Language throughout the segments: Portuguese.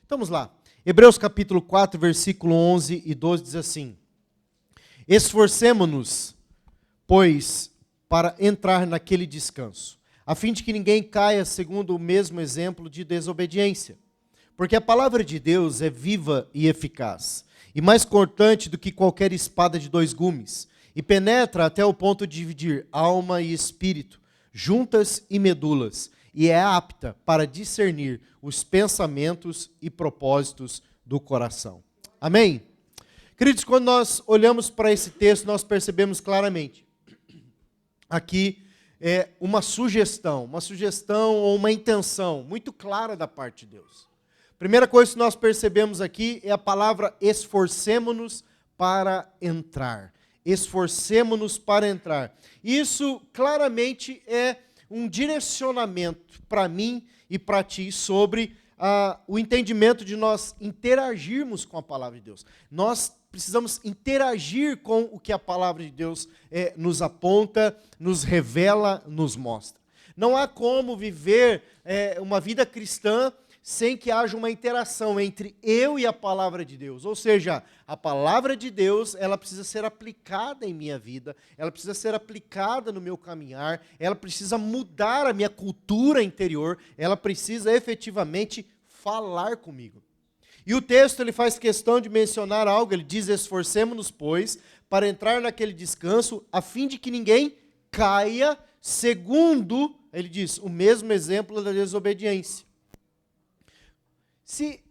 Vamos lá. Hebreus capítulo 4, versículo 11 e 12 diz assim: Esforcemo-nos, pois, para entrar naquele descanso, a fim de que ninguém caia segundo o mesmo exemplo de desobediência. Porque a palavra de Deus é viva e eficaz, e mais cortante do que qualquer espada de dois gumes, e penetra até o ponto de dividir alma e espírito, juntas e medulas, e é apta para discernir os pensamentos e propósitos do coração. Amém? Queridos, quando nós olhamos para esse texto, nós percebemos claramente aqui uma sugestão ou uma intenção muito clara da parte de Deus. Primeira coisa que nós percebemos aqui é a palavra esforcemo-nos para entrar. Esforcemo-nos para entrar. Isso claramente é um direcionamento para mim e para ti sobre o entendimento de nós interagirmos com a palavra de Deus. Nós precisamos interagir com o que a palavra de Deus nos aponta, nos revela, nos mostra. Não há como viver uma vida cristã sem que haja uma interação entre eu e a palavra de Deus. Ou seja, a palavra de Deus, ela precisa ser aplicada em minha vida, ela precisa ser aplicada no meu caminhar, ela precisa mudar a minha cultura interior, ela precisa efetivamente falar comigo. E o texto ele faz questão de mencionar algo, ele diz: esforcemo-nos, pois, para entrar naquele descanso, a fim de que ninguém caia segundo, ele diz, o mesmo exemplo da desobediência. Se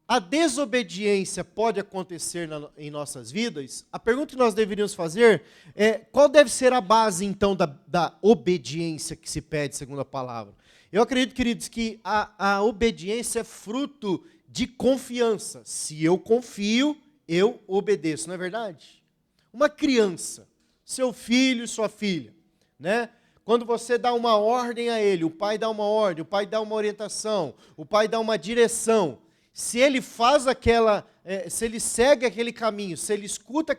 a desobediência pode acontecer em nossas vidas, a pergunta que nós deveríamos fazer é: qual deve ser a base, então, da obediência que se pede, segundo a palavra? Eu acredito, queridos, que a obediência é fruto de confiança. Se eu confio, eu obedeço, não é verdade? Uma criança, seu filho, sua filha, né? Quando você dá uma ordem a ele, o pai dá uma ordem, o pai dá uma orientação, o pai dá uma direção. Se ele faz se ele segue aquele caminho, se ele escuta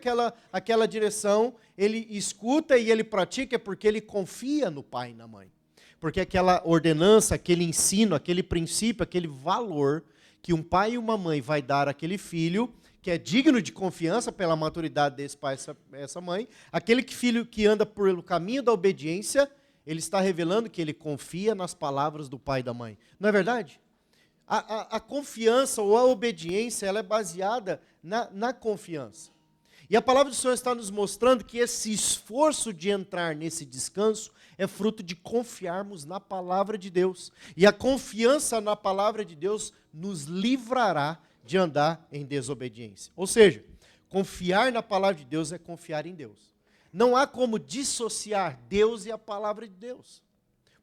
aquela direção, ele escuta e ele pratica, é porque ele confia no pai e na mãe. Porque aquela ordenança, aquele ensino, aquele princípio, aquele valor que um pai e uma mãe vai dar àquele filho, que é digno de confiança pela maturidade desse pai e essa mãe, aquele filho que anda pelo caminho da obediência, ele está revelando que ele confia nas palavras do pai e da mãe. Não é verdade? A confiança ou a obediência, ela é baseada na confiança. E a palavra do Senhor está nos mostrando que esse esforço de entrar nesse descanso é fruto de confiarmos na palavra de Deus. E a confiança na palavra de Deus nos livrará de andar em desobediência. Ou seja, confiar na palavra de Deus é confiar em Deus. Não há como dissociar Deus e a palavra de Deus.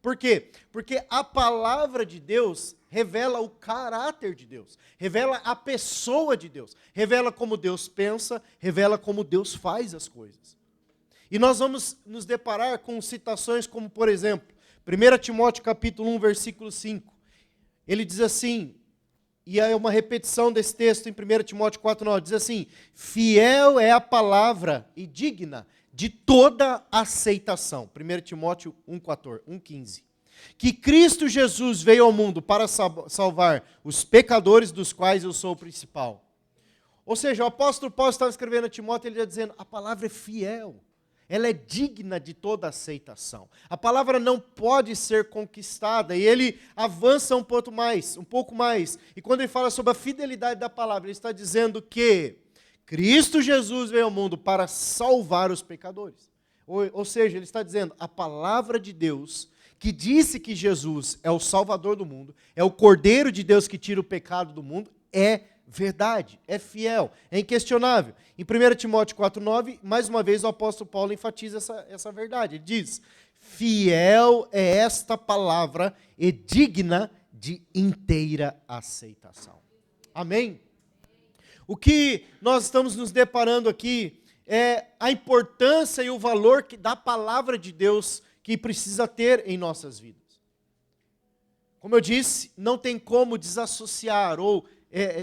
Por quê? Porque a palavra de Deus revela o caráter de Deus, revela a pessoa de Deus, revela como Deus pensa, revela como Deus faz as coisas. E nós vamos nos deparar com citações como, por exemplo, 1 Timóteo capítulo 1, versículo 5. Ele diz assim, e é uma repetição desse texto em 1 Timóteo 4,9, diz assim: fiel é a palavra e digna de toda aceitação. 1 Timóteo 1,15. Que Cristo Jesus veio ao mundo para salvar os pecadores, dos quais eu sou o principal. Ou seja, o apóstolo Paulo estava escrevendo a Timóteo, ele está dizendo: a palavra é fiel, ela é digna de toda aceitação. A palavra não pode ser conquistada, e ele avança um pouco mais. E quando ele fala sobre a fidelidade da palavra, ele está dizendo que Cristo Jesus veio ao mundo para salvar os pecadores. Ou seja, ele está dizendo, a palavra de Deus, que disse que Jesus é o Salvador do mundo, é o Cordeiro de Deus que tira o pecado do mundo, é verdade, é fiel, é inquestionável. Em 1 Timóteo 4,9, mais uma vez o apóstolo Paulo enfatiza essa verdade. Ele diz: fiel é esta palavra e digna de inteira aceitação. Amém? O que nós estamos nos deparando aqui é a importância e o valor da palavra de Deus que precisa ter em nossas vidas. Como eu disse, não tem como desassociar ou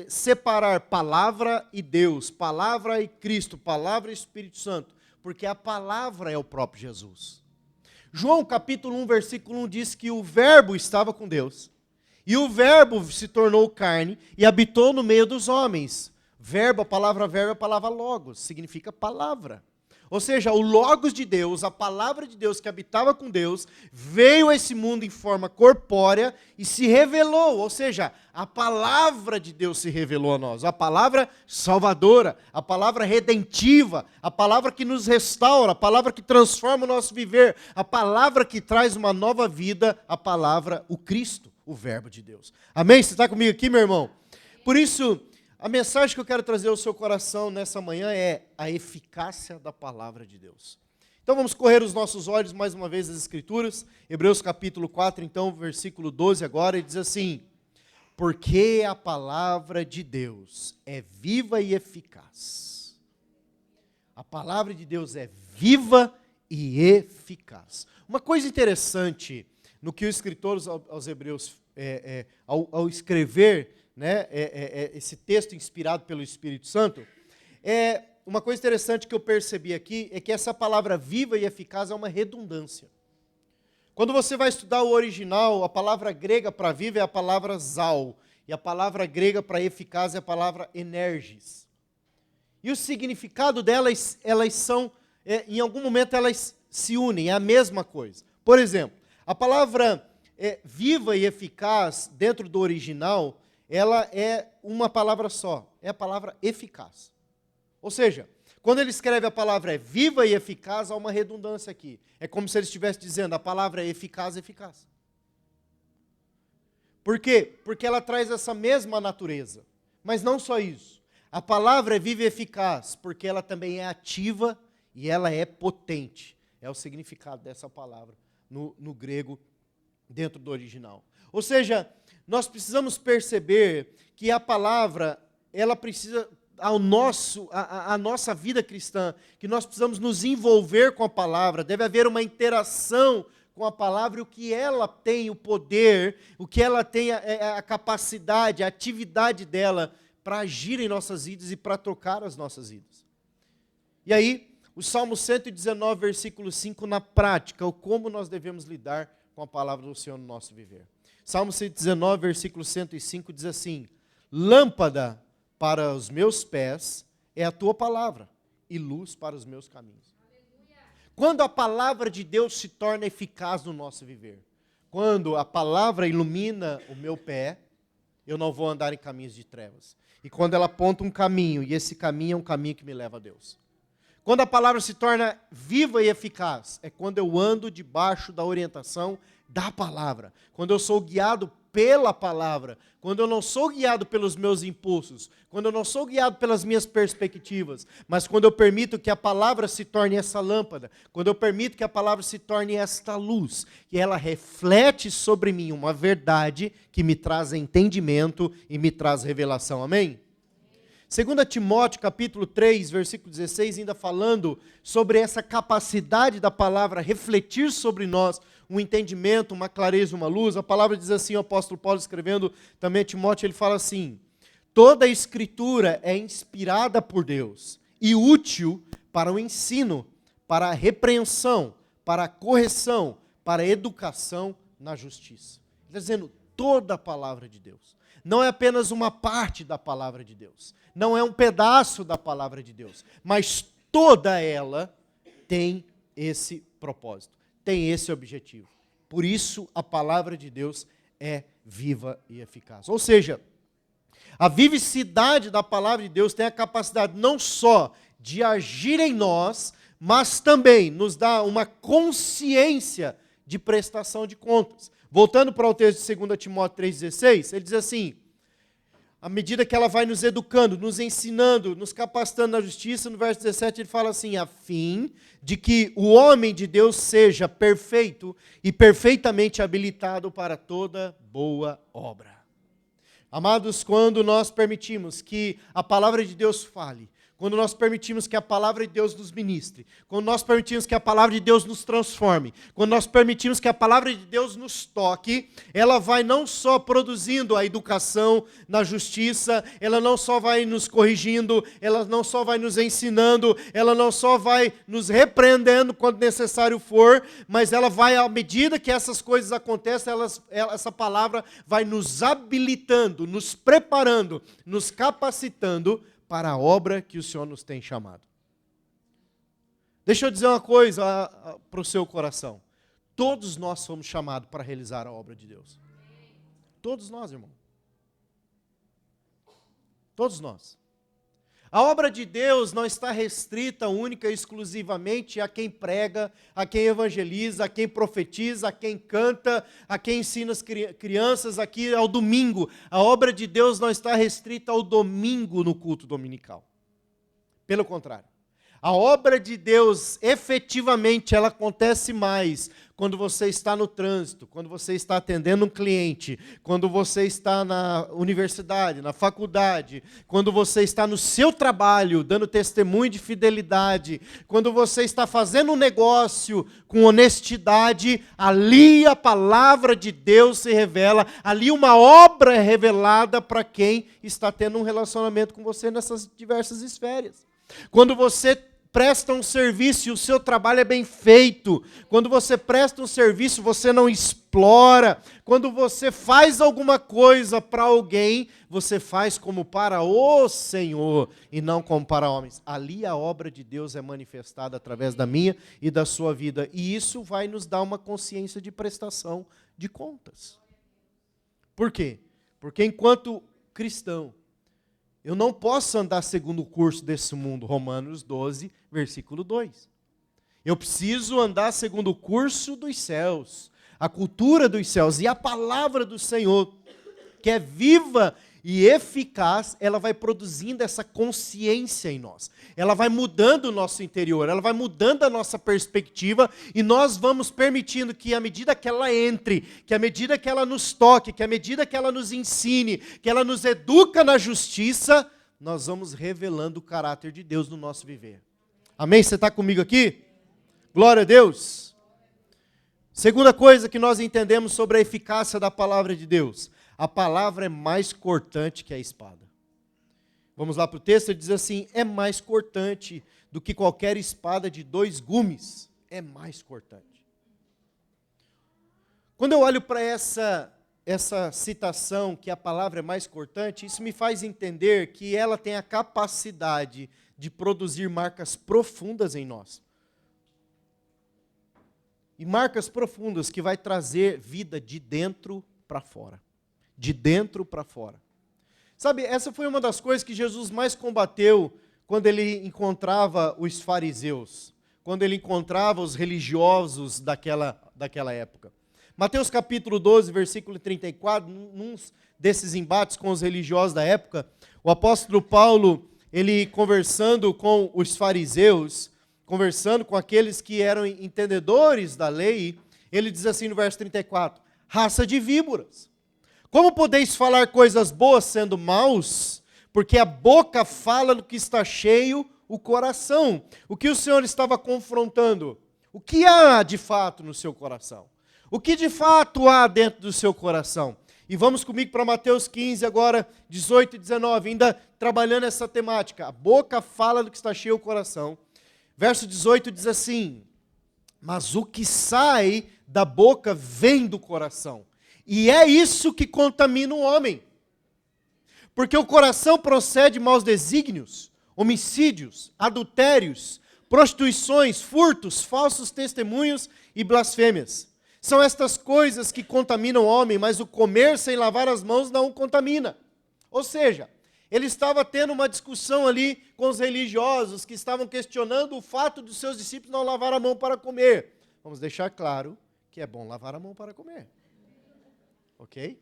separar palavra e Deus, palavra e Cristo, palavra e Espírito Santo, porque a palavra é o próprio Jesus. João capítulo 1, versículo 1 diz que o verbo estava com Deus, E o verbo se tornou carne e habitou no meio dos homens. Verbo, a palavra verbo é a palavra logos, significa palavra. Ou seja, o logos de Deus, a palavra de Deus que habitava com Deus, veio a esse mundo em forma corpórea e se revelou. Ou seja, a palavra de Deus se revelou a nós. A palavra salvadora, a palavra redentiva, a palavra que nos restaura, a palavra que transforma o nosso viver, a palavra que traz uma nova vida, a palavra, o Cristo, o verbo de Deus. Amém? Você está comigo aqui, meu irmão? Por isso, a mensagem que eu quero trazer ao seu coração nessa manhã é a eficácia da palavra de Deus. Então vamos correr os nossos olhos mais uma vez às Escrituras. Hebreus capítulo 4, então, versículo 12 agora, e diz assim: porque a palavra de Deus é viva e eficaz. A palavra de Deus é viva e eficaz. Uma coisa interessante no que o escritor aos Hebreus, ao escrever, né, esse texto inspirado pelo Espírito Santo, uma coisa interessante que eu percebi aqui é que essa palavra viva e eficaz é uma redundância. Quando você vai estudar o original, a palavra grega para viva é a palavra zal, e a palavra grega para eficaz é a palavra energis. E o significado delas, elas são, em algum momento elas se unem, é a mesma coisa. Por exemplo, a palavra viva e eficaz dentro do original, ela é uma palavra só, é a palavra eficaz. Ou seja, quando ele escreve a palavra viva e eficaz, há uma redundância aqui. É como se ele estivesse dizendo, a palavra é eficaz, eficaz. Por quê? Porque ela traz essa mesma natureza. Mas não só isso. A palavra é viva e eficaz, porque ela também é ativa e ela é potente. É o significado dessa palavra no grego, dentro do original. Ou seja, nós precisamos perceber que a palavra, ela precisa, a nossa vida cristã, que nós precisamos nos envolver com a palavra, deve haver uma interação com a palavra, o que ela tem, o poder, o que ela tem, a capacidade, a atividade dela para agir em nossas vidas e para tocar as nossas vidas. E aí, o Salmo 119, versículo 5, na prática, o como nós devemos lidar com a palavra do Senhor no nosso viver. Salmo 119, versículo 105, diz assim: lâmpada para os meus pés é a tua palavra, e luz para os meus caminhos. Aleluia. Quando a palavra de Deus se torna eficaz no nosso viver, quando a palavra ilumina o meu pé, eu não vou andar em caminhos de trevas. E quando ela aponta um caminho, e esse caminho é um caminho que me leva a Deus. Quando a palavra se torna viva e eficaz, é quando eu ando debaixo da orientação da palavra. Quando eu sou guiado pela palavra, quando eu não sou guiado pelos meus impulsos, quando eu não sou guiado pelas minhas perspectivas, mas quando eu permito que a palavra se torne essa lâmpada, quando eu permito que a palavra se torne esta luz, e ela reflete sobre mim uma verdade que me traz entendimento e me traz revelação. Amém? 2 Timóteo, capítulo 3, versículo 16, ainda falando sobre essa capacidade da palavra refletir sobre nós um entendimento, uma clareza, uma luz. A palavra diz assim, o apóstolo Paulo escrevendo também a Timóteo, ele fala assim: toda a escritura é inspirada por Deus e útil para o ensino, para a repreensão, para a correção, para a educação na justiça. Ele está dizendo toda a palavra de Deus. Não é apenas uma parte da palavra de Deus. Não é um pedaço da palavra de Deus. Mas toda ela tem esse propósito, tem esse objetivo. Por isso, a palavra de Deus é viva e eficaz. Ou seja, a vivacidade da palavra de Deus tem a capacidade não só de agir em nós, mas também nos dá uma consciência de prestação de contas. Voltando para o texto de 2 Timóteo 3,16, ele diz assim: à medida que ela vai nos educando, nos ensinando, nos capacitando na justiça, no verso 17 ele fala assim: a fim de que o homem de Deus seja perfeito e perfeitamente habilitado para toda boa obra. Amados, quando nós permitimos que a palavra de Deus fale, quando nós permitimos que a palavra de Deus nos ministre, quando nós permitimos que a palavra de Deus nos transforme, quando nós permitimos que a palavra de Deus nos toque, ela vai não só produzindo a educação na justiça, ela não só vai nos corrigindo, ela não só vai nos ensinando, ela não só vai nos repreendendo quando necessário for, mas ela vai, à medida que essas coisas acontecem, essa palavra vai nos habilitando, nos preparando, nos capacitando para a obra que o Senhor nos tem chamado. Deixa eu dizer uma coisa para o seu coração. Todos nós somos chamados para realizar a obra de Deus. Todos nós, irmão. Todos nós. A obra de Deus não está restrita única e exclusivamente a quem prega, a quem evangeliza, a quem profetiza, a quem canta, a quem ensina as crianças aqui ao domingo. A obra de Deus não está restrita ao domingo no culto dominical. Pelo contrário. A obra de Deus, efetivamente, ela acontece mais quando você está no trânsito, quando você está atendendo um cliente, quando você está na universidade, na faculdade, quando você está no seu trabalho, dando testemunho de fidelidade, quando você está fazendo um negócio com honestidade, ali a palavra de Deus se revela, ali uma obra é revelada para quem está tendo um relacionamento com você nessas diversas esferas. Quando você presta um serviço e o seu trabalho é bem feito, quando você presta um serviço, você não explora, quando você faz alguma coisa para alguém, você faz como para o Senhor e não como para homens. Ali a obra de Deus é manifestada através da minha e da sua vida, e isso vai nos dar uma consciência de prestação de contas. Por quê? Porque enquanto cristão, eu não posso andar segundo o curso desse mundo, Romanos 12, versículo 2. Eu preciso andar segundo o curso dos céus, a cultura dos céus, e a palavra do Senhor, que é viva e eficaz, ela vai produzindo essa consciência em nós. Ela vai mudando o nosso interior, ela vai mudando a nossa perspectiva, e nós vamos permitindo que, à medida que ela entre, que à medida que ela nos toque, que à medida que ela nos ensine, que ela nos educa na justiça, nós vamos revelando o caráter de Deus no nosso viver. Amém? Você está comigo aqui? Glória a Deus. Segunda coisa que nós entendemos sobre a eficácia da palavra de Deus: a palavra é mais cortante que a espada. Vamos lá para o texto, ele diz assim: é mais cortante do que qualquer espada de 2 gumes. É mais cortante. Quando eu olho para essa citação, que a palavra é mais cortante, isso me faz entender que ela tem a capacidade de produzir marcas profundas em nós. E marcas profundas que vai trazer vida de dentro para fora. De dentro para fora. Sabe, essa foi uma das coisas que Jesus mais combateu quando ele encontrava os fariseus, quando ele encontrava os religiosos daquela época. Mateus capítulo 12, versículo 34, num desses embates com os religiosos da época, o apóstolo Paulo, ele conversando com os fariseus, conversando com aqueles que eram entendedores da lei, ele diz assim no verso 34, raça de víboras. Como podeis falar coisas boas sendo maus? Porque a boca fala do que está cheio o coração. O que o Senhor estava confrontando? O que há de fato no seu coração? O que de fato há dentro do seu coração? E vamos comigo para Mateus 15 agora, 18 e 19, ainda trabalhando essa temática. A boca fala do que está cheio o coração. Verso 18 diz assim, mas o que sai da boca vem do coração. E é isso que contamina o homem. Porque o coração procede maus desígnios, homicídios, adultérios, prostituições, furtos, falsos testemunhos e blasfêmias. São estas coisas que contaminam o homem, mas o comer sem lavar as mãos não o contamina. Ou seja, ele estava tendo uma discussão ali com os religiosos que estavam questionando o fato dos seus discípulos não lavar a mão para comer. Vamos deixar claro que é bom lavar a mão para comer. Ok?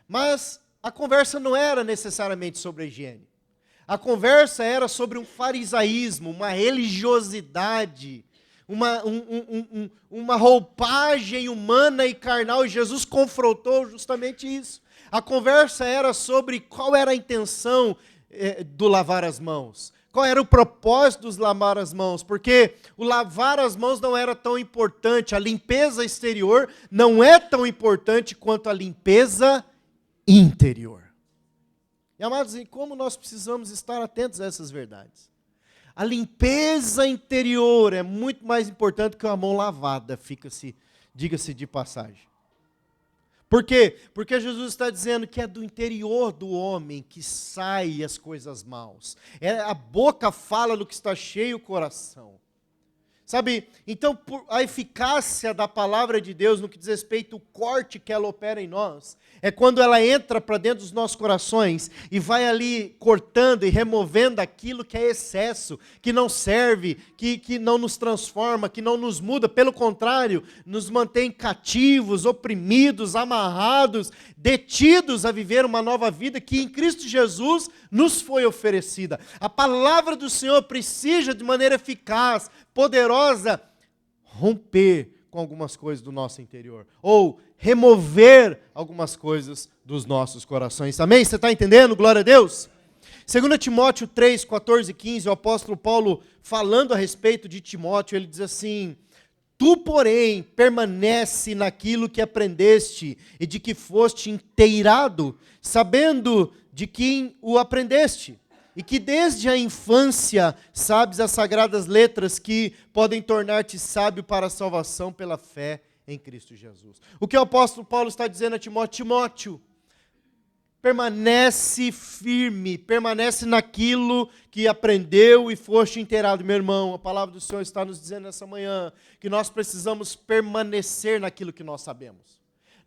Mas a conversa não era necessariamente sobre a higiene. A conversa era sobre um farisaísmo, uma religiosidade, uma roupagem humana e carnal, e Jesus confrontou justamente isso. A conversa era sobre qual era a intenção do lavar as mãos, Qual era o propósito dos lavar as mãos? Porque o lavar as mãos não era tão importante, a limpeza exterior não é tão importante quanto a limpeza interior. E amados, e como nós precisamos estar atentos a essas verdades? A limpeza interior é muito mais importante que uma mão lavada, diga-se de passagem. Por quê? Porque Jesus está dizendo que é do interior do homem que saem as coisas maus. A boca fala do que está cheio o coração. Sabe, então a eficácia da palavra de Deus no que diz respeito ao corte que ela opera em nós, é quando ela entra para dentro dos nossos corações e vai ali cortando e removendo aquilo que é excesso, que não serve, que não nos transforma, que não nos muda, pelo contrário, nos mantém cativos, oprimidos, amarrados, detidos a viver uma nova vida que em Cristo Jesus nos foi oferecida. A palavra do Senhor precisa de maneira eficaz, poderosa, romper com algumas coisas do nosso interior, ou remover algumas coisas dos nossos corações. Amém? Você está entendendo? Glória a Deus. 2 Timóteo 3, 14 e 15, o apóstolo Paulo falando a respeito de Timóteo, ele diz assim: tu, porém, permanece naquilo que aprendeste e de que foste inteirado, sabendo de quem o aprendeste, e que desde a infância sabes as sagradas letras que podem tornar-te sábio para a salvação pela fé em Cristo Jesus. O que o apóstolo Paulo está dizendo a Timóteo? Timóteo, permanece firme, permanece naquilo que aprendeu e foste inteirado. Meu irmão, a palavra do Senhor está nos dizendo nessa manhã que nós precisamos permanecer naquilo que nós sabemos.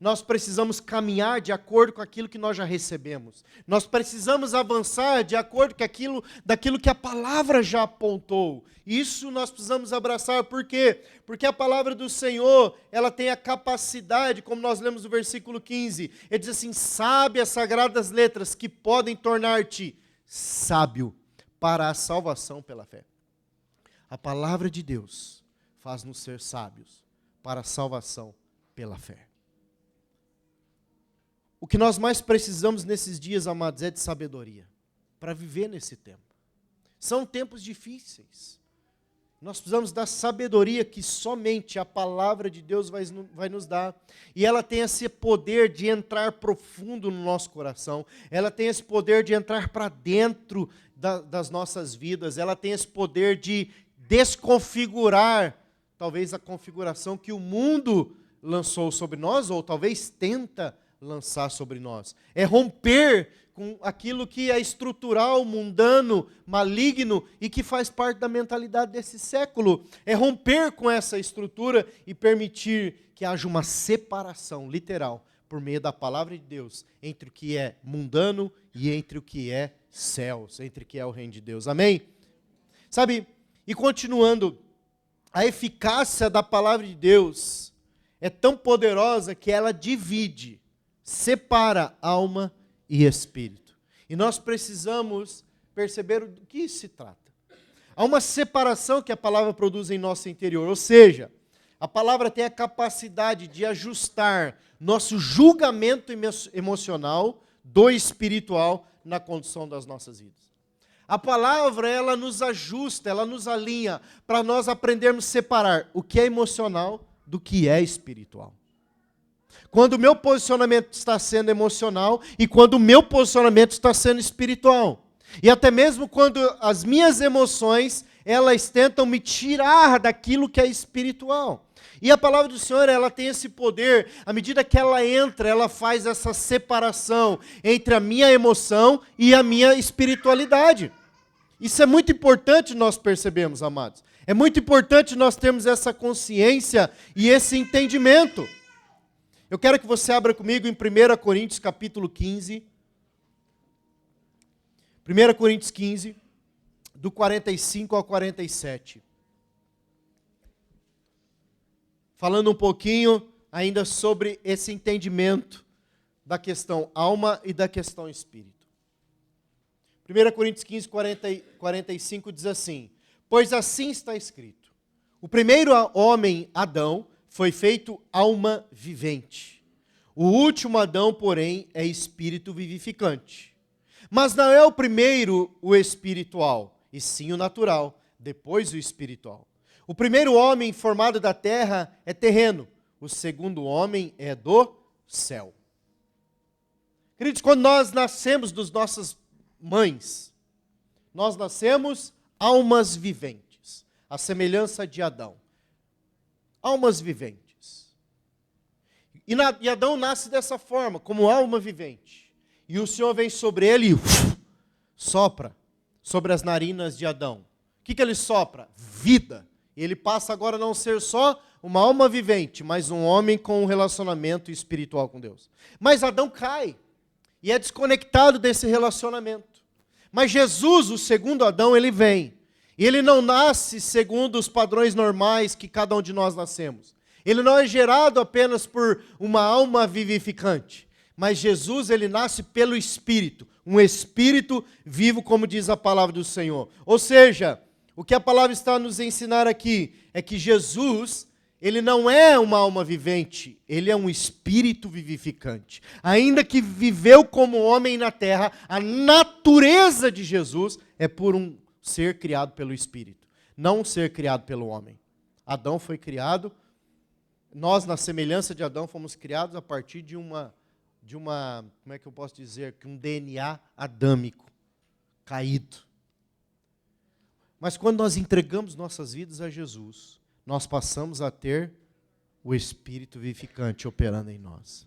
Nós precisamos caminhar de acordo com aquilo que nós já recebemos. Nós precisamos avançar de acordo com daquilo que a palavra já apontou. Isso nós precisamos abraçar. Por quê? Porque a palavra do Senhor, ela tem a capacidade, como nós lemos no versículo 15, ele diz assim: sabe as sagradas letras que podem tornar-te sábio para a salvação pela fé. A palavra de Deus faz-nos ser sábios para a salvação pela fé. O que nós mais precisamos nesses dias, amados, é de sabedoria para viver nesse tempo. São tempos difíceis. Nós precisamos da sabedoria que somente a palavra de Deus vai nos dar. E ela tem esse poder de entrar profundo no nosso coração. Ela tem esse poder de entrar para dentro das nossas vidas. Ela tem esse poder de desconfigurar, talvez, a configuração que o mundo lançou sobre nós, ou talvez tenta lançar sobre nós. É romper com aquilo que é estrutural, mundano, maligno e que faz parte da mentalidade desse século. É romper com essa estrutura e permitir que haja uma separação literal por meio da palavra de Deus entre o que é mundano e entre o que é céus, entre o que é o reino de Deus. Amém? Sabe, e continuando, a eficácia da palavra de Deus é tão poderosa que ela divide, separa alma e espírito. E nós precisamos perceber do que se trata. Há uma separação que a palavra produz em nosso interior, ou seja, a palavra tem a capacidade de ajustar nosso julgamento emocional do espiritual na condução das nossas vidas. A palavra, ela nos ajusta, ela nos alinha para nós aprendermos a separar o que é emocional do que é espiritual. Quando o meu posicionamento está sendo emocional e quando o meu posicionamento está sendo espiritual. E até mesmo quando as minhas emoções, elas tentam me tirar daquilo que é espiritual. E a palavra do Senhor, ela tem esse poder, à medida que ela entra, ela faz essa separação entre a minha emoção e a minha espiritualidade. Isso é muito importante nós percebermos, amados. É muito importante nós termos essa consciência e esse entendimento. Eu quero que você abra comigo em 1 Coríntios capítulo 15. 1 Coríntios 15, do 45 ao 47. Falando um pouquinho ainda sobre esse entendimento da questão alma e da questão espírito. 1 Coríntios 15, 45 diz assim: pois assim está escrito, o primeiro homem, Adão, foi feito alma vivente. O último Adão, porém, é espírito vivificante. Mas não é o primeiro o espiritual, e sim o natural, depois o espiritual. O primeiro homem formado da terra é terreno, o segundo homem é do céu. Queridos, quando nós nascemos das nossas mães, nós nascemos almas viventes, a semelhança de Adão. Almas viventes. E Adão nasce dessa forma, como alma vivente. E o Senhor vem sobre ele e sopra sobre as narinas de Adão. O que ele sopra? Vida. E ele passa agora a não ser só uma alma vivente, mas um homem com um relacionamento espiritual com Deus. Mas Adão cai e é desconectado desse relacionamento. Mas Jesus, o segundo Adão, ele vem. E ele não nasce segundo os padrões normais que cada um de nós nascemos. Ele não é gerado apenas por uma alma vivificante. Mas Jesus, ele nasce pelo Espírito. Um Espírito vivo, como diz a palavra do Senhor. Ou seja, o que a palavra está a nos ensinar aqui é que Jesus, ele não é uma alma vivente, ele é um Espírito vivificante. Ainda que viveu como homem na terra, a natureza de Jesus é por um ser criado pelo Espírito, não um ser criado pelo homem. Adão foi criado, nós na semelhança de Adão fomos criados a partir de uma, como é que eu posso dizer, um DNA adâmico, caído. Mas quando nós entregamos nossas vidas a Jesus, nós passamos a ter o Espírito vivificante operando em nós.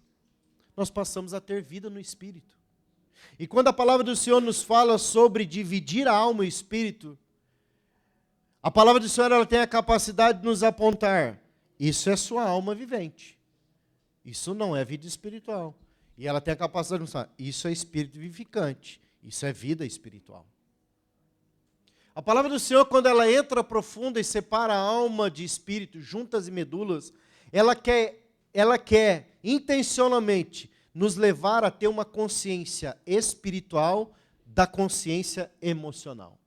Nós passamos a ter vida no Espírito. E quando a palavra do Senhor nos fala sobre dividir a alma e o Espírito, a palavra do Senhor ela tem a capacidade de nos apontar, isso é sua alma vivente. Isso não é vida espiritual. E ela tem a capacidade de nos falar, isso é Espírito vivificante. Isso é vida espiritual. A palavra do Senhor, quando ela entra profunda e separa a alma de espírito, juntas e medulas, ela quer intencionalmente nos levar a ter uma consciência espiritual da consciência emocional.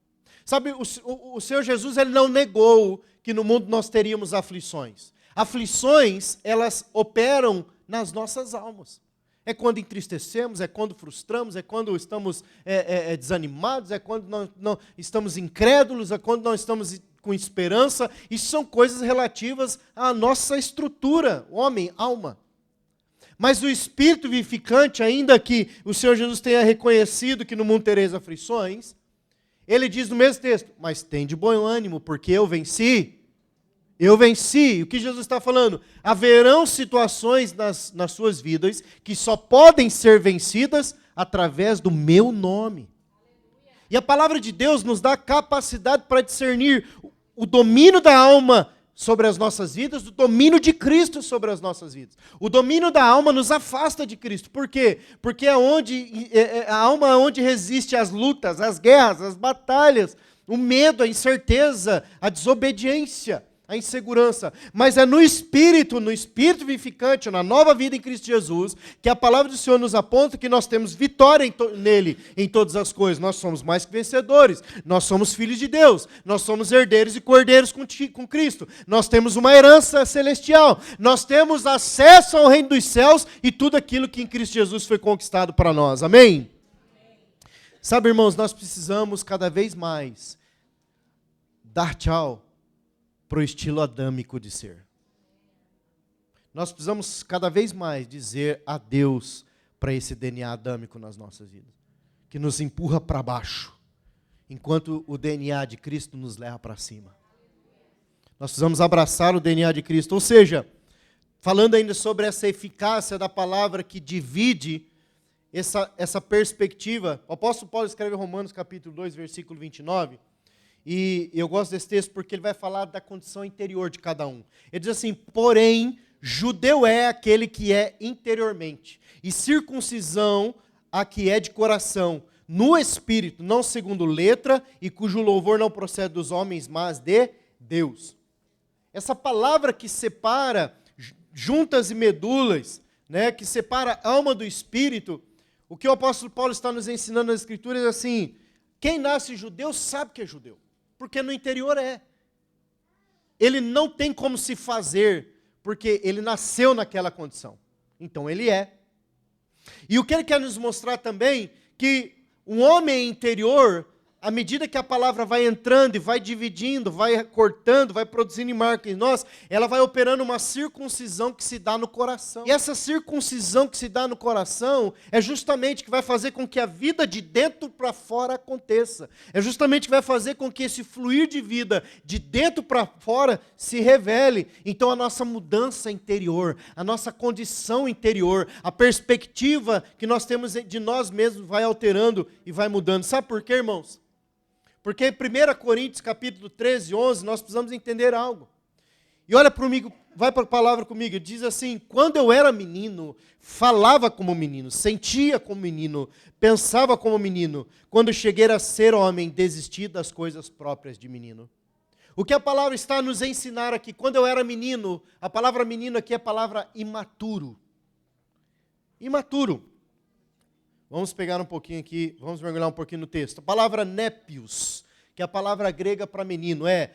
Sabe, o Senhor Jesus, ele não negou que no mundo nós teríamos aflições. Aflições, elas operam nas nossas almas. É quando entristecemos, é quando frustramos, é quando estamos desanimados, é quando não estamos incrédulos, é quando não estamos com esperança. Isso são coisas relativas à nossa estrutura, homem, alma. Mas o Espírito vivificante, ainda que o Senhor Jesus tenha reconhecido que no mundo tereis aflições, ele diz no mesmo texto, mas tem de bom ânimo, porque eu venci. Eu venci. O que Jesus está falando? Haverão situações nas suas vidas que só podem ser vencidas através do meu nome. E a palavra de Deus nos dá capacidade para discernir o domínio da alma sobre as nossas vidas, o domínio de Cristo sobre as nossas vidas. O domínio da alma nos afasta de Cristo. Por quê? Porque a alma é onde resiste às lutas, às guerras, às batalhas, o medo, a incerteza, a desobediência, a insegurança, mas é no Espírito vivificante, na nova vida em Cristo Jesus, que a palavra do Senhor nos aponta que nós temos vitória nele em todas as coisas. Nós somos mais que vencedores, nós somos filhos de Deus, nós somos herdeiros e cordeiros com Cristo, nós temos uma herança celestial, nós temos acesso ao reino dos céus e tudo aquilo que em Cristo Jesus foi conquistado para nós. Amém? Sabe, irmãos, nós precisamos cada vez mais dar tchau para o estilo adâmico de ser. Nós precisamos cada vez mais dizer adeus para esse DNA adâmico nas nossas vidas, que nos empurra para baixo, enquanto o DNA de Cristo nos leva para cima. Nós precisamos abraçar o DNA de Cristo, ou seja, falando ainda sobre essa eficácia da palavra que divide essa perspectiva, o apóstolo Paulo escreve em Romanos capítulo 2, versículo 29, e eu gosto desse texto porque ele vai falar da condição interior de cada um. Ele diz assim, porém, judeu é aquele que é interiormente, e circuncisão a que é de coração, no espírito, não segundo letra, e cujo louvor não procede dos homens, mas de Deus. Essa palavra que separa juntas e medulas, né, que separa a alma do espírito, o que o apóstolo Paulo está nos ensinando nas Escrituras é assim, quem nasce judeu sabe que é judeu. Porque no interior é. Ele não tem como se fazer, porque ele nasceu naquela condição. Então ele é. E o que ele quer nos mostrar também, que um homem interior à medida que a palavra vai entrando e vai dividindo, vai cortando, vai produzindo marca em nós, ela vai operando uma circuncisão que se dá no coração. E essa circuncisão que se dá no coração é justamente que vai fazer com que a vida de dentro para fora aconteça. É justamente que vai fazer com que esse fluir de vida de dentro para fora se revele. Então a nossa mudança interior, a nossa condição interior, a perspectiva que nós temos de nós mesmos vai alterando e vai mudando. Sabe por quê, irmãos? Porque em 1 Coríntios capítulo 13, 11, nós precisamos entender algo. E olha comigo, vai para a palavra comigo, diz assim: quando eu era menino, falava como menino, sentia como menino, pensava como menino. Quando cheguei a ser homem, desisti das coisas próprias de menino. O que a palavra está a nos ensinar aqui? Quando eu era menino, a palavra menino aqui é a palavra imaturo. Imaturo. Vamos pegar um pouquinho aqui, vamos mergulhar um pouquinho no texto. A palavra népios, que é a palavra grega para menino, é,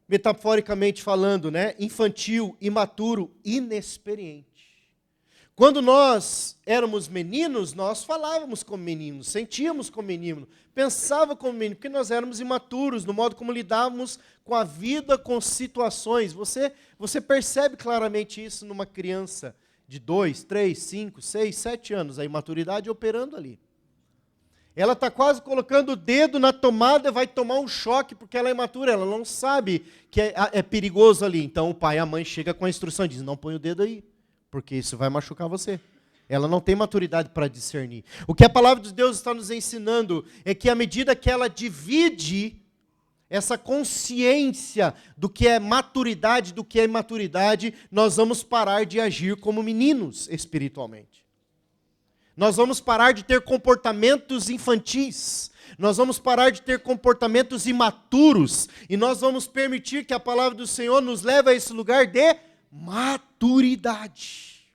metaforicamente falando, né, infantil, imaturo, inexperiente. Quando nós éramos meninos, nós falávamos como meninos, sentíamos como menino, pensávamos como menino, porque nós éramos imaturos no modo como lidávamos com a vida, com situações. Você percebe claramente isso numa criança de 2, 3, 5, 6, 7 anos, a imaturidade operando ali. Ela está quase colocando o dedo na tomada e vai tomar um choque, porque ela é imatura, ela não sabe que é perigoso ali. Então o pai e a mãe chegam com a instrução e dizem: não põe o dedo aí, porque isso vai machucar você. Ela não tem maturidade para discernir. O que a palavra de Deus está nos ensinando é que à medida que ela divide essa consciência do que é maturidade, do que é imaturidade, nós vamos parar de agir como meninos espiritualmente. Nós vamos parar de ter comportamentos infantis. Nós vamos parar de ter comportamentos imaturos. E nós vamos permitir que a palavra do Senhor nos leve a esse lugar de maturidade.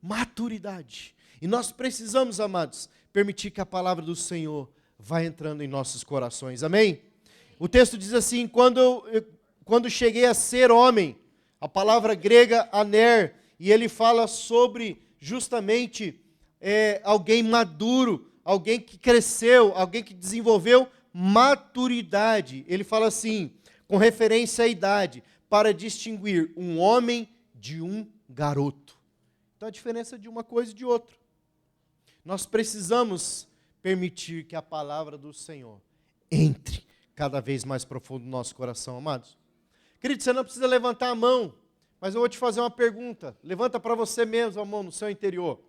Maturidade. E nós precisamos, amados, permitir que a palavra do Senhor vá entrando em nossos corações. Amém? O texto diz assim: quando cheguei a ser homem, a palavra grega aner, e ele fala sobre justamente alguém maduro, alguém que cresceu, alguém que desenvolveu maturidade. Ele fala assim, com referência à idade, para distinguir um homem de um garoto. Então a diferença de uma coisa e de outra. Nós precisamos permitir que a palavra do Senhor entre cada vez mais profundo no nosso coração, amados. Querido, você não precisa levantar a mão, mas eu vou te fazer uma pergunta. Levanta para você mesmo a mão no seu interior.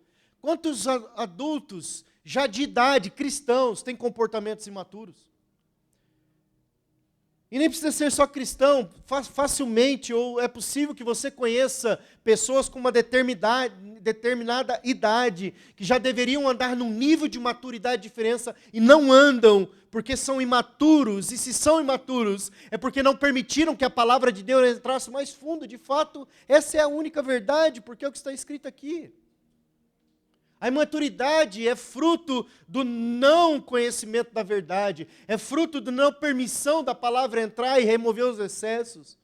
Quantos adultos, já de idade, cristãos, têm comportamentos imaturos? E nem precisa ser só cristão, facilmente, ou é possível que você conheça pessoas com uma determinada idade, que já deveriam andar num nível de maturidade e diferença, e não andam, porque são imaturos, e se são imaturos, é porque não permitiram que a palavra de Deus entrasse mais fundo. De fato, essa é a única verdade, porque é o que está escrito aqui. A imaturidade é fruto do não conhecimento da verdade, é fruto da não permissão da palavra entrar e remover os excessos.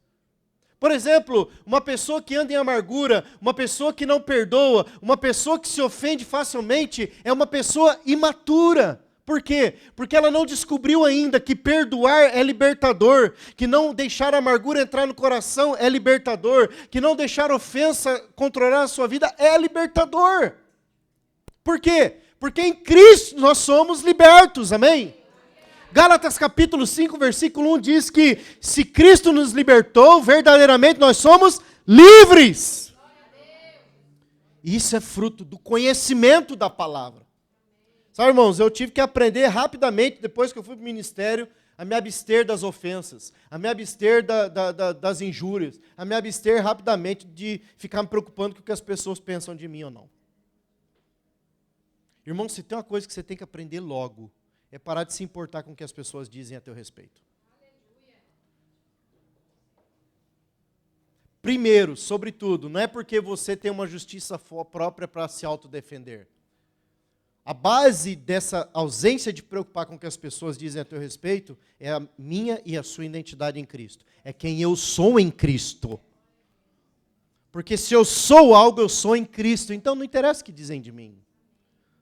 Por exemplo, uma pessoa que anda em amargura, uma pessoa que não perdoa, uma pessoa que se ofende facilmente, é uma pessoa imatura. Por quê? Porque ela não descobriu ainda que perdoar é libertador, que não deixar a amargura entrar no coração é libertador, que não deixar a ofensa controlar a sua vida é libertador. Por quê? Porque em Cristo nós somos libertos, amém? Gálatas capítulo 5, versículo 1 diz que se Cristo nos libertou, verdadeiramente nós somos livres. Isso é fruto do conhecimento da palavra. Sabe, irmãos, eu tive que aprender rapidamente, depois que eu fui para o ministério, a me abster das ofensas, a me abster das injúrias, a me abster rapidamente de ficar me preocupando com o que as pessoas pensam de mim ou não. Irmão, se tem uma coisa que você tem que aprender logo, é parar de se importar com o que as pessoas dizem a teu respeito. Primeiro, sobretudo, não é porque você tem uma justiça própria para se autodefender. A base dessa ausência de preocupar com o que as pessoas dizem a teu respeito é a minha e a sua identidade em Cristo. É quem eu sou em Cristo. Porque se eu sou algo, eu sou em Cristo. Então não interessa o que dizem de mim.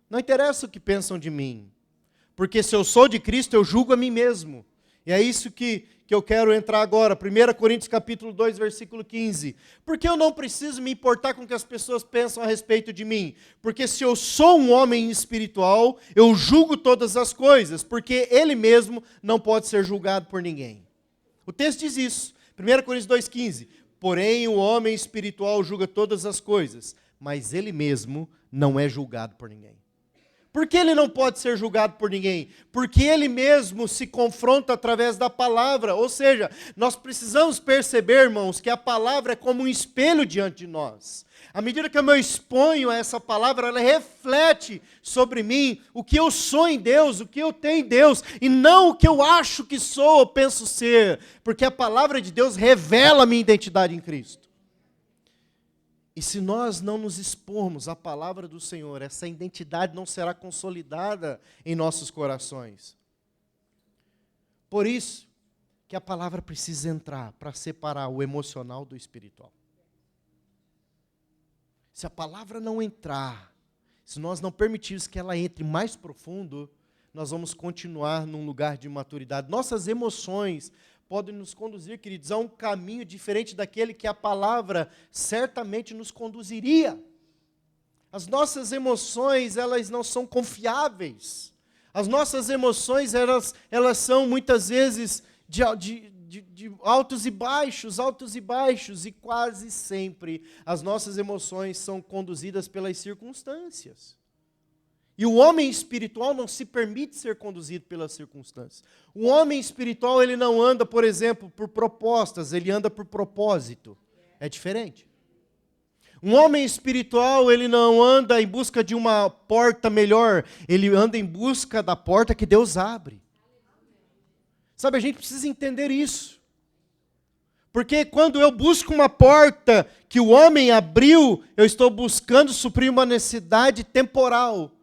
Não interessa o que pensam de mim. Porque se eu sou de Cristo, eu julgo a mim mesmo. E é isso que eu quero entrar agora. 1 Coríntios capítulo 2, versículo 15. Porque eu não preciso me importar com o que as pessoas pensam a respeito de mim. Porque se eu sou um homem espiritual, eu julgo todas as coisas. Porque ele mesmo não pode ser julgado por ninguém. O texto diz isso. 1 Coríntios 2, 15. Porém, o homem espiritual julga todas as coisas, mas ele mesmo não é julgado por ninguém. Por que ele não pode ser julgado por ninguém? Porque ele mesmo se confronta através da palavra. Ou seja, nós precisamos perceber, irmãos, que a palavra é como um espelho diante de nós. À medida que eu me exponho a essa palavra, ela reflete sobre mim o que eu sou em Deus, o que eu tenho em Deus, e não o que eu acho que sou ou penso ser. Porque a palavra de Deus revela a minha identidade em Cristo. E se nós não nos expormos à palavra do Senhor, essa identidade não será consolidada em nossos corações. Por isso que a palavra precisa entrar para separar o emocional do espiritual. Se a palavra não entrar, se nós não permitirmos que ela entre mais profundo, nós vamos continuar num lugar de imaturidade. Nossas emoções podem nos conduzir, queridos, a um caminho diferente daquele que a palavra certamente nos conduziria. As nossas emoções, elas não são confiáveis. As nossas emoções, elas são muitas vezes de altos e baixos, e quase sempre as nossas emoções são conduzidas pelas circunstâncias. E o homem espiritual não se permite ser conduzido pelas circunstâncias. O homem espiritual, ele não anda, por exemplo, por propostas, ele anda por propósito. É diferente. Um homem espiritual, ele não anda em busca de uma porta melhor, ele anda em busca da porta que Deus abre. Sabe, a gente precisa entender isso. Porque quando eu busco uma porta que o homem abriu, eu estou buscando suprir uma necessidade temporal.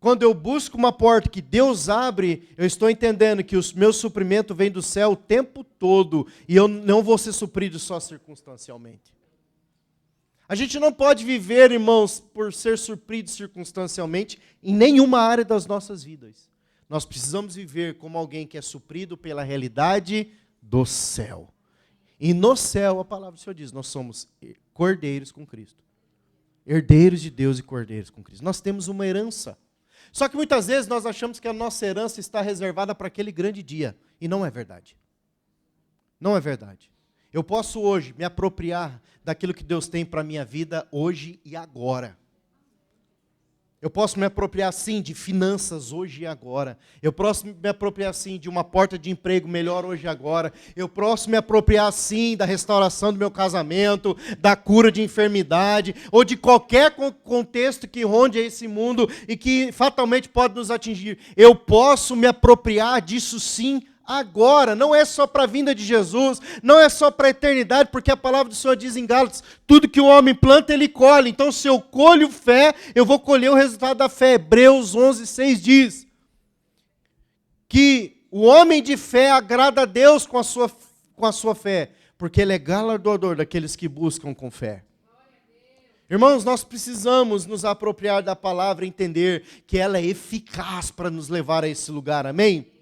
Quando eu busco uma porta que Deus abre, eu estou entendendo que o meu suprimento vem do céu o tempo todo, e eu não vou ser suprido só circunstancialmente. A gente não pode viver, irmãos, por ser suprido circunstancialmente em nenhuma área das nossas vidas. Nós precisamos viver como alguém que é suprido pela realidade do céu. E no céu, a palavra do Senhor diz, nós somos cordeiros com Cristo. Herdeiros de Deus e cordeiros com Cristo. Nós temos uma herança. Só que muitas vezes nós achamos que a nossa herança está reservada para aquele grande dia. E não é verdade. Não é verdade. Eu posso hoje me apropriar daquilo que Deus tem para a minha vida hoje e agora. Eu posso me apropriar, sim, de finanças hoje e agora. Eu posso me apropriar, sim, de uma porta de emprego melhor hoje e agora. Eu posso me apropriar, sim, da restauração do meu casamento, da cura de enfermidade, ou de qualquer contexto que ronde esse mundo e que fatalmente pode nos atingir. Eu posso me apropriar disso, sim, agora. Não é só para a vinda de Jesus, não é só para a eternidade, porque a palavra do Senhor diz em Gálatas, tudo que o homem planta, ele colhe. Então, se eu colho fé, eu vou colher o resultado da fé. Hebreus 11:6 diz que o homem de fé agrada a Deus com a sua fé, porque ele é galardoador daqueles que buscam com fé. Irmãos, nós precisamos nos apropriar da palavra e entender que ela é eficaz para nos levar a esse lugar, amém?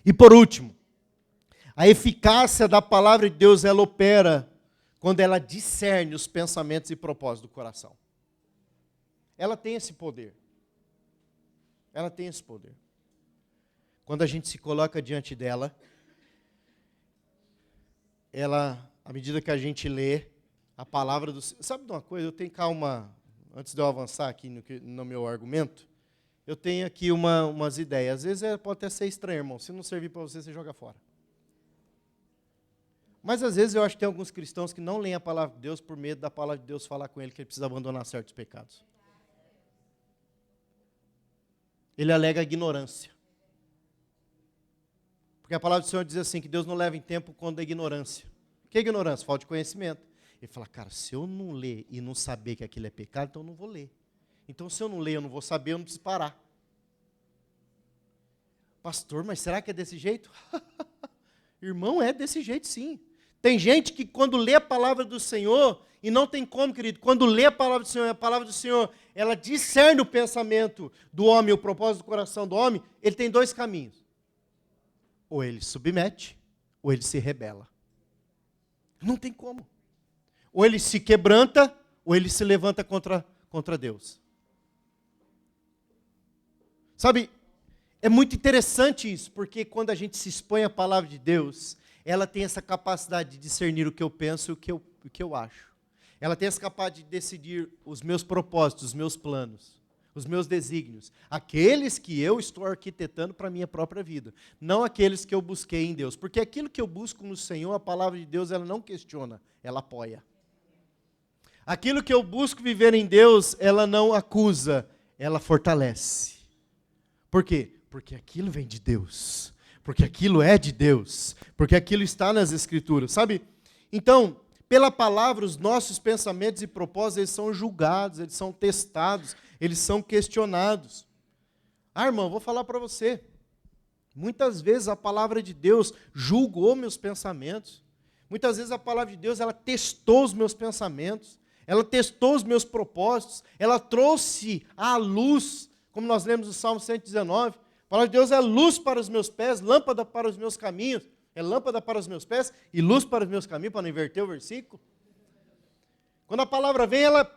E por último, a eficácia da palavra de Deus, ela opera quando ela discerne os pensamentos e propósitos do coração. Ela tem esse poder. Ela tem esse poder. Quando a gente se coloca diante dela, ela, à medida que a gente lê a palavra do Senhor... Sabe de uma coisa? Eu tenho calma, antes de eu avançar aqui no meu argumento, eu tenho aqui umas ideias. Às vezes pode até ser estranho, irmão. Se não servir para você, você joga fora. Mas às vezes eu acho que tem alguns cristãos que não leem a palavra de Deus por medo da palavra de Deus falar com ele que ele precisa abandonar certos pecados. Ele alega ignorância. Porque a palavra do Senhor diz assim, que Deus não leva em tempo quando é ignorância. O que é ignorância? Falta de conhecimento. Ele fala, cara, se eu não ler e não saber que aquilo é pecado, então eu não vou ler. Então, se eu não ler, eu não vou saber, eu não preciso parar. Pastor, mas será que é desse jeito? Irmão, é desse jeito sim. Tem gente que quando lê a palavra do Senhor, e não tem como, querido, quando lê a palavra do Senhor ela discerne o pensamento do homem, o propósito do coração do homem, ele tem dois caminhos. Ou ele submete, ou ele se rebela. Não tem como. Ou ele se quebranta, ou ele se levanta contra Deus. Sabe, é muito interessante isso, porque quando a gente se expõe à palavra de Deus, ela tem essa capacidade de discernir o que eu penso e o que eu acho. Ela tem essa capacidade de decidir os meus propósitos, os meus planos, os meus desígnios. Aqueles que eu estou arquitetando para a minha própria vida. Não aqueles que eu busquei em Deus. Porque aquilo que eu busco no Senhor, a palavra de Deus, ela não questiona, ela apoia. Aquilo que eu busco viver em Deus, ela não acusa, ela fortalece. Por quê? Porque aquilo vem de Deus. Porque aquilo é de Deus. Porque aquilo está nas Escrituras, sabe? Então, pela palavra, os nossos pensamentos e propósitos, eles são julgados, eles são testados, eles são questionados. Irmão, vou falar para você. Muitas vezes a palavra de Deus julgou meus pensamentos. Muitas vezes a palavra de Deus, ela testou os meus pensamentos. Ela testou os meus propósitos. Ela trouxe à luz, como nós lemos no Salmo 119. A palavra de Deus é luz para os meus pés, lâmpada para os meus caminhos. É lâmpada para os meus pés e luz para os meus caminhos, para não inverter o versículo. Quando a palavra vem, ela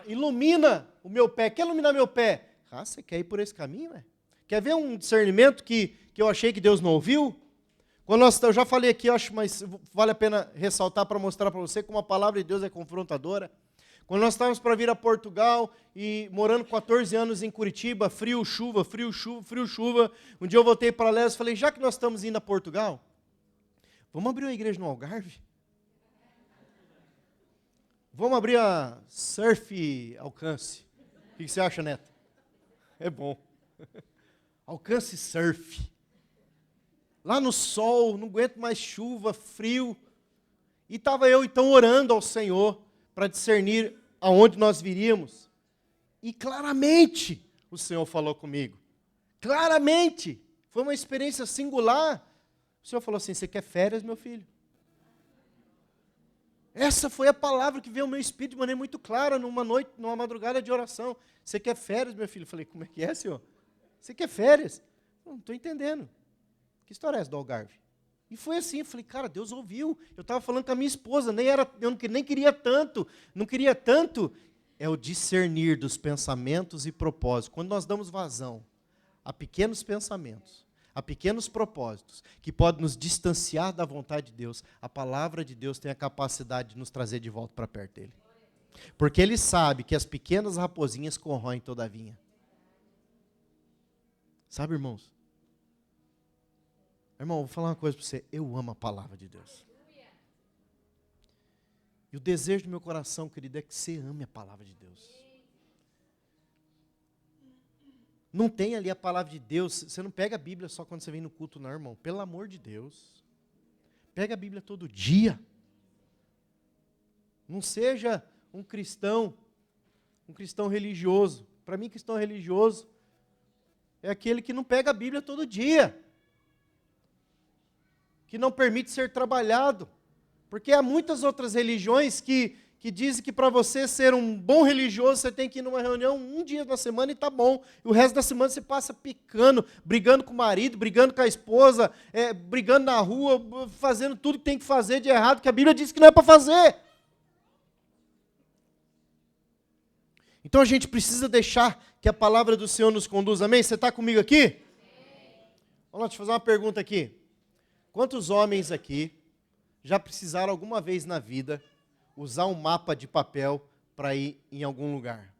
ilumina o meu pé. Quer iluminar meu pé? Você quer ir por esse caminho? Quer ver um discernimento que eu achei que Deus não ouviu? Eu já falei aqui, mas vale a pena ressaltar para mostrar para você como a palavra de Deus é confrontadora. Quando nós estávamos para vir a Portugal e morando 14 anos em Curitiba, frio, chuva, um dia eu voltei para Les e falei, já que nós estamos indo a Portugal, vamos abrir uma igreja no Algarve? Vamos abrir a Surf Alcance. O que você acha, Neto? É bom. Alcance Surf. Lá no sol, não aguento mais chuva, frio. E estava eu então orando ao Senhor para discernir aonde nós viríamos. E claramente o Senhor falou comigo. Claramente. Foi uma experiência singular. O Senhor falou assim, você quer férias, meu filho? Essa foi a palavra que veio ao meu espírito de maneira muito clara, numa madrugada de oração. Você quer férias, meu filho? Eu falei, como é que é, Senhor? Você quer férias? Não estou entendendo. Que história é essa do Algarve? E foi assim, eu falei, cara, Deus ouviu. Eu estava falando com a minha esposa, eu nem queria tanto, É o discernir dos pensamentos e propósitos. Quando nós damos vazão a pequenos pensamentos, a pequenos propósitos, que podem nos distanciar da vontade de Deus, a palavra de Deus tem a capacidade de nos trazer de volta para perto dele. Porque ele sabe que as pequenas raposinhas corroem toda a vinha. Sabe, irmãos? Irmão, vou falar uma coisa para você. Eu amo a palavra de Deus. E o desejo do meu coração, querido, é que você ame a palavra de Deus. Não tem ali a palavra de Deus. Você não pega a Bíblia só quando você vem no culto, não, irmão. Pelo amor de Deus. Pega a Bíblia todo dia. Não seja um cristão religioso. Para mim, cristão religioso é aquele que não pega a Bíblia todo dia. Que não permite ser trabalhado. Porque há muitas outras religiões que dizem que para você ser um bom religioso, você tem que ir numa reunião um dia na semana e tá bom. E o resto da semana você passa picando, brigando com o marido, brigando com a esposa, brigando na rua, fazendo tudo que tem que fazer de errado, que a Bíblia diz que não é para fazer. Então a gente precisa deixar que a palavra do Senhor nos conduza. Amém? Você está comigo aqui? Vamos lá, deixa eu fazer uma pergunta aqui. Quantos homens aqui já precisaram alguma vez na vida usar um mapa de papel para ir em algum lugar?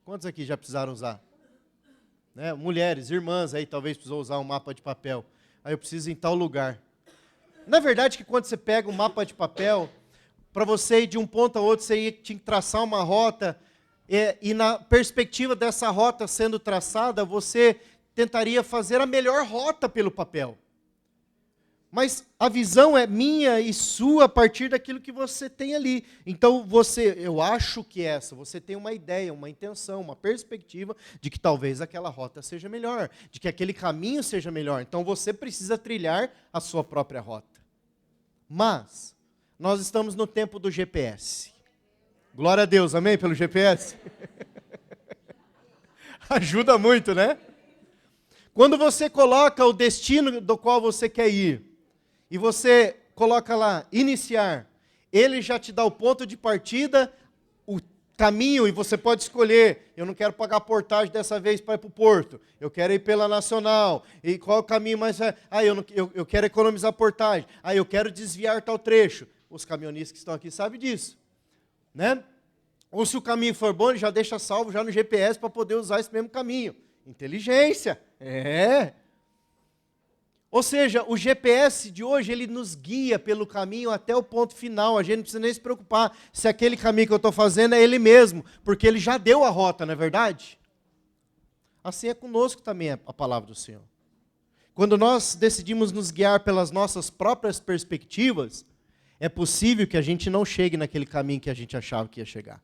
Quantos aqui já precisaram usar? Né? Mulheres, irmãs aí talvez precisou usar um mapa de papel. Aí eu preciso ir em tal lugar. Na verdade que quando você pega um mapa de papel, para você ir de um ponto a outro, você tinha que traçar uma rota, e na perspectiva dessa rota sendo traçada, você tentaria fazer a melhor rota pelo papel. Mas a visão é minha e sua a partir daquilo que você tem ali. Então eu acho que você tem uma ideia, uma intenção, uma perspectiva de que talvez aquela rota seja melhor, de que aquele caminho seja melhor. Então você precisa trilhar a sua própria rota. Mas nós estamos no tempo do GPS. Glória a Deus, amém pelo GPS? Ajuda muito, né? Quando você coloca o destino do qual você quer ir, e você coloca lá, iniciar, ele já te dá o ponto de partida, o caminho, e você pode escolher, eu não quero pagar portagem dessa vez para ir para o porto, eu quero ir pela Nacional, e qual é o caminho mais... eu quero economizar portagem, eu quero desviar tal trecho. Os caminhonistas que estão aqui sabem disso, né? Ou se o caminho for bom, ele já deixa salvo já no GPS para poder usar esse mesmo caminho. Inteligência, Ou seja, o GPS de hoje, ele nos guia pelo caminho até o ponto final. A gente não precisa nem se preocupar se aquele caminho que eu estou fazendo é ele mesmo, porque ele já deu a rota, não é verdade? Assim é conosco também a palavra do Senhor. Quando nós decidimos nos guiar pelas nossas próprias perspectivas, é possível que a gente não chegue naquele caminho que a gente achava que ia chegar.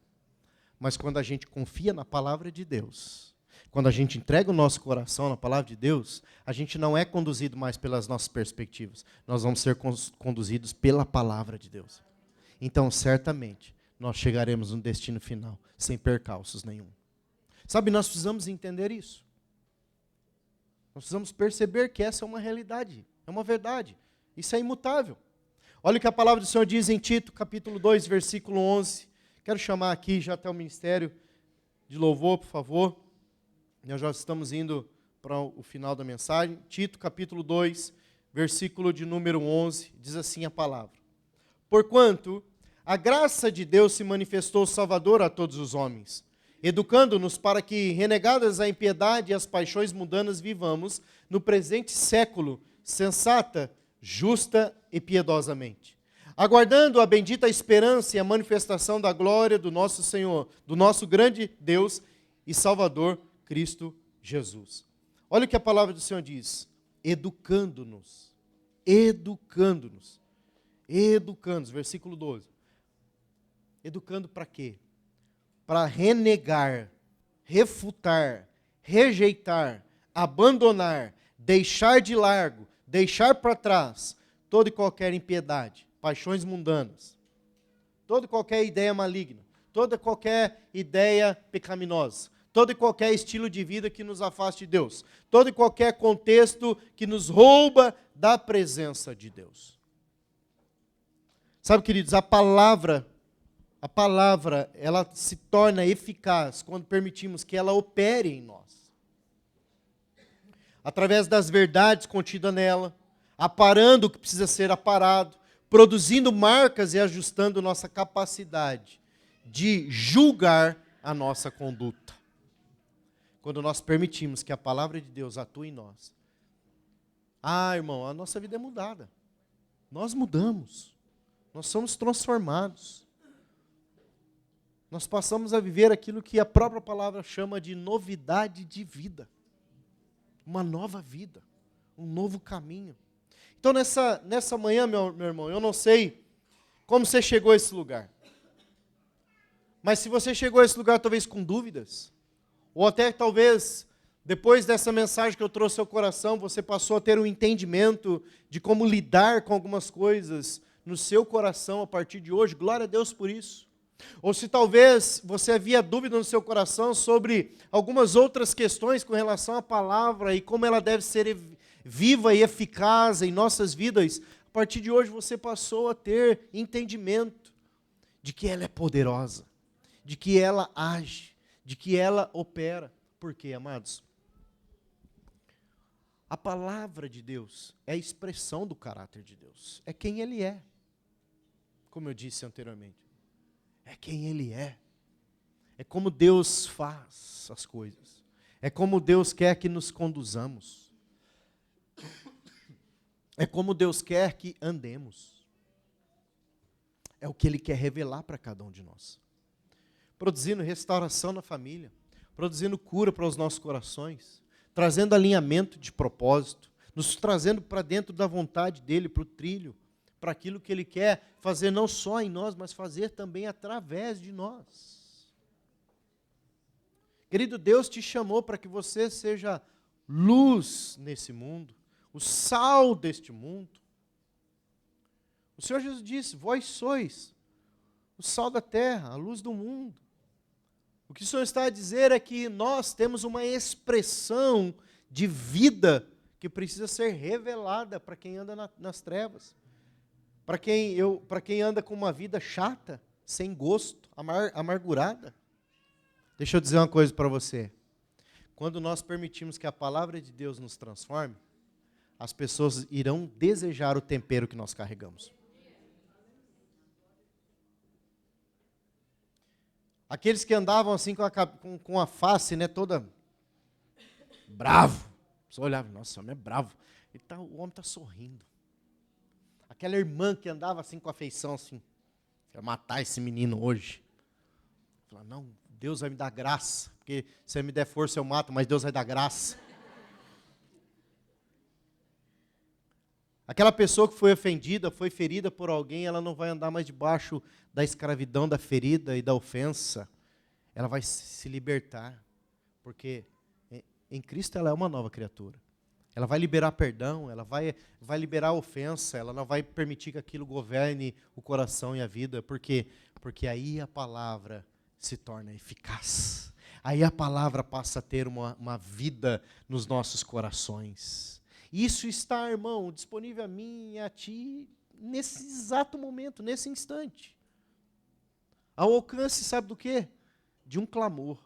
Mas quando a gente confia na palavra de Deus, quando a gente entrega o nosso coração na palavra de Deus, a gente não é conduzido mais pelas nossas perspectivas. Nós vamos ser conduzidos pela palavra de Deus. Então, certamente, nós chegaremos no destino final, sem percalços nenhum. Sabe, nós precisamos entender isso. Nós precisamos perceber que essa é uma realidade, é uma verdade. Isso é imutável. Olha o que a palavra do Senhor diz em Tito, capítulo 2, versículo 11. Quero chamar aqui já até o ministério de louvor, por favor. Nós já estamos indo para o final da mensagem. Tito, capítulo 2, versículo de número 11, diz assim a palavra. Porquanto a graça de Deus se manifestou salvadora a todos os homens, educando-nos para que, renegadas a impiedade e as paixões mundanas, vivamos no presente século, sensata, justa e piedosamente, aguardando a bendita esperança e a manifestação da glória do nosso Senhor, do nosso grande Deus e Salvador, Cristo Jesus. Olha o que a palavra do Senhor diz, educando-nos, versículo 12. Educando para quê? Para renegar, refutar, rejeitar, abandonar, deixar de largo, deixar para trás toda e qualquer impiedade, paixões mundanas, toda e qualquer ideia maligna, toda e qualquer ideia pecaminosa, todo e qualquer estilo de vida que nos afaste de Deus, todo e qualquer contexto que nos rouba da presença de Deus. Sabe, queridos, a palavra, ela se torna eficaz quando permitimos que ela opere em nós. Através das verdades contidas nela, aparando o que precisa ser aparado, produzindo marcas e ajustando nossa capacidade de julgar a nossa conduta. Quando nós permitimos que a palavra de Deus atue em nós. Irmão, a nossa vida é mudada. Nós mudamos. Nós somos transformados. Nós passamos a viver aquilo que a própria palavra chama de novidade de vida. Uma nova vida. Um novo caminho. Então, nessa manhã, meu irmão, eu não sei como você chegou a esse lugar. Mas se você chegou a esse lugar talvez com dúvidas, ou até talvez, depois dessa mensagem que eu trouxe ao coração, você passou a ter um entendimento de como lidar com algumas coisas no seu coração a partir de hoje, glória a Deus por isso. Ou se talvez você havia dúvida no seu coração sobre algumas outras questões com relação à palavra e como ela deve ser viva e eficaz em nossas vidas, a partir de hoje você passou a ter entendimento de que ela é poderosa, de que ela age, de que ela opera. Por quê, amados? A palavra de Deus é a expressão do caráter de Deus. É quem Ele é. Como eu disse anteriormente. É quem Ele é. É como Deus faz as coisas. É como Deus quer que nos conduzamos. É como Deus quer que andemos. É o que Ele quer revelar para cada um de nós. Produzindo restauração na família, produzindo cura para os nossos corações, trazendo alinhamento de propósito, nos trazendo para dentro da vontade dEle, para o trilho, para aquilo que Ele quer fazer não só em nós, mas fazer também através de nós. Querido, Deus te chamou para que você seja luz nesse mundo, o sal deste mundo. O Senhor Jesus disse, vós sois o sal da terra, a luz do mundo. O que o Senhor está a dizer é que nós temos uma expressão de vida que precisa ser revelada para quem anda nas trevas. Para quem anda com uma vida chata, sem gosto, amargurada. Deixa eu dizer uma coisa para você. Quando nós permitimos que a palavra de Deus nos transforme, as pessoas irão desejar o tempero que nós carregamos. Aqueles que andavam assim com a face, né, toda bravo. Só olhava, nossa, o homem é bravo. O homem está sorrindo. Aquela irmã que andava assim com a feição assim, quero matar esse menino hoje. Falava, não, Deus vai me dar graça, porque se ele me der força eu mato, mas Deus vai dar graça. Aquela pessoa que foi ofendida, foi ferida por alguém, ela não vai andar mais debaixo da escravidão, da ferida e da ofensa. Ela vai se libertar, porque em Cristo ela é uma nova criatura. Ela vai liberar perdão, ela vai liberar a ofensa, ela não vai permitir que aquilo governe o coração e a vida. Por quê? Porque aí a palavra se torna eficaz. Aí a palavra passa a ter uma vida nos nossos corações. Isso está, irmão, disponível a mim e a ti nesse exato momento, nesse instante. Ao alcance, sabe do quê? De um clamor.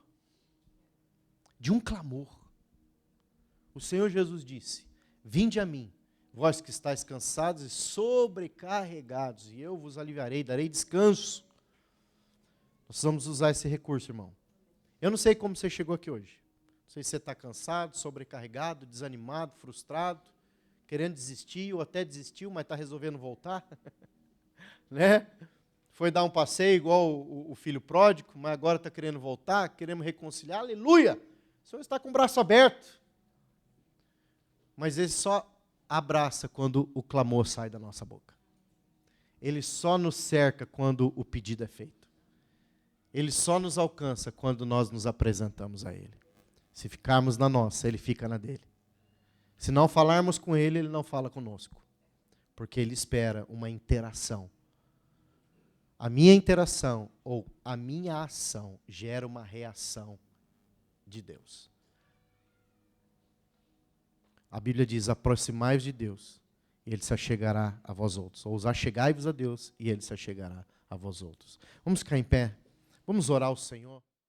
De um clamor. O Senhor Jesus disse, vinde a mim, vós que estáis cansados e sobrecarregados, e eu vos aliviarei, darei descanso. Nós vamos usar esse recurso, irmão. Eu não sei como você chegou aqui hoje. Não sei se você está cansado, sobrecarregado, desanimado, frustrado, querendo desistir, ou até desistiu, mas está resolvendo voltar. Né? Foi dar um passeio igual o filho pródigo, mas agora está querendo voltar, queremos reconciliar. Aleluia! O Senhor está com o braço aberto. Mas Ele só abraça quando o clamor sai da nossa boca. Ele só nos cerca quando o pedido é feito. Ele só nos alcança quando nós nos apresentamos a Ele. Se ficarmos na nossa, Ele fica na dele. Se não falarmos com Ele, Ele não fala conosco. Porque Ele espera uma interação. A minha interação ou a minha ação gera uma reação de Deus. A Bíblia diz, aproximai-vos de Deus, e Ele se achegará a vós outros. Ou achegai-vos a Deus, e Ele se achegará a vós outros. Vamos ficar em pé, vamos orar ao Senhor.